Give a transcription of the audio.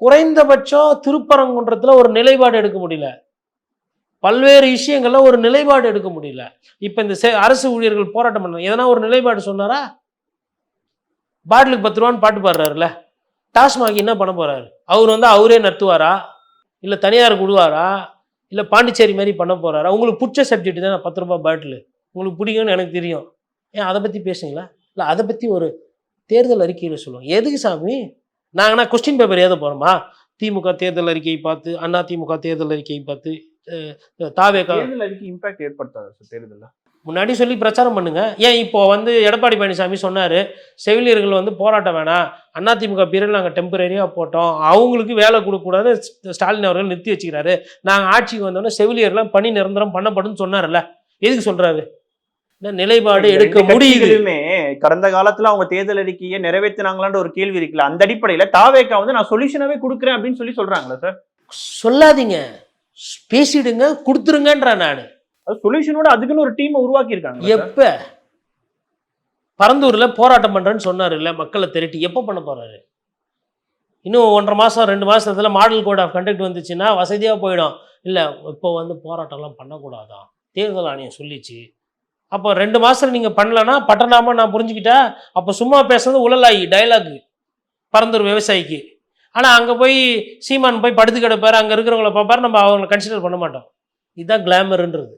குறைந்தபட்சம் திருப்பரங்குன்றத்துல ஒரு நிலைப்பாடு எடுக்க முடியல. பல்வேறு விஷயங்கள்ல ஒரு நிலைப்பாடு எடுக்க முடியல. இப்ப இந்த அரசு ஊழியர்கள் போராட்டம் பண்ணாங்க. எதனா ஒரு நிலைப்பாடு சொன்னாரா? பாட்டிலுக்கு 10 ரூபான்னு பாட்டு பாடுறாருல. டாஸ்மாக் என்ன பண்ண போறாரு? அவர் அவரே நடத்துவாரா? இல்ல தனியாருக்கு விடுவாரா? இல்ல பாண்டிச்சேரி மாதிரி பண்ண போறாரா? உங்களுக்கு பிடிச்ச சப்ஜெக்ட் தானே 10 ரூபாய் பாட்டிலு. உங்களுக்கு பிடிக்கும்னு எனக்கு தெரியும். ஏன் அதை பத்தி பேசுங்களா? இல்ல அதை பத்தி ஒரு தேர்தல் அறிக்கையில சொல்லுவோம். எதுக்கு சாமி? நாங்கன்னா கொஸ்டின் பேப்பர் எழுத போறோமா? திமுக தேர்தல் அறிக்கையை பார்த்து, அண்ணா திமுக தேர்தல் அறிக்கையை பார்த்து, தாவேகா தேர்தல் அறிக்கை இம்பாக்ட் ஏற்படுத்தாது சார் தேர்தல்ல. முன்னாடி சொல்லி பிரச்சாரம் பண்ணுங்க. ஏன் இப்போ எடப்பாடி பழனிசாமி சொன்னாரு, செவிலியர்கள் போராட்டம் வேணாம், அதிமுக பீரியட் நாங்கள் டெம்பரரியா போட்டோம், அவங்களுக்கு வேலை கொடுக்கக்கூடாது, ஸ்டாலின் அவர்கள் நிறுத்தி வச்சுக்கிறாரு, நாங்கள் ஆட்சிக்கு வந்தோடனே செவிலியர்லாம் பணி நிரந்தரம் பண்ணப்படும் சொன்னார்ல. எதுக்கு சொல்றாரு? நிலைப்பாடு எடுக்க முடியுது. கடந்த காலத்துல அவங்க தேர்தல் அறிக்கையை நிறைவேற்றினாங்களான்ற ஒரு கேள்வி இருக்குல்ல, அந்த அடிப்படையில தாவேகா நான் சொல்யூஷனாவே கொடுக்குறேன் அப்படின்னு சொல்றாங்களா சார்? சொல்லாதீங்க, பேசிடுங்க, கொடுத்துருங்கன்ற. நானு சொல்யூஷனோட அதுக்குன்னு ஒரு டீம் உருவாக்கி இருக்காங்க. எப்ப பரந்தூர்ல போராட்டம் பண்றேன்னு சொன்னாரு இல்ல, மக்களை திரட்டி எப்ப பண்ண போறாரு? இன்னும் 1.5 மாசம் 2 மாசத்துல மாடல் கோட் ஆஃப் கண்டக்ட் வந்துச்சுன்னா வசதியா போயிடும். இல்ல இப்போ போராட்டம்லாம் பண்ணக்கூடாதான், தேர்தல் ஆணையம் சொல்லிச்சு. அப்போ 2 மாசத்துல நீங்க பண்ணலன்னா பட்டணாம நான் புரிஞ்சுக்கிட்டா, அப்போ சும்மா பேசுறது உளலாகி டயலாக் பரந்தூர் விவசாயிக்கு. ஆனா அங்க போய் சீமான் போய் படுத்து கிடப்பாரு, அங்க இருக்கிறவங்களை பார்ப்பாரு, நம்ம அவங்களை கன்சிடர் பண்ண மாட்டோம். இதுதான் கிளாமர்ன்றது.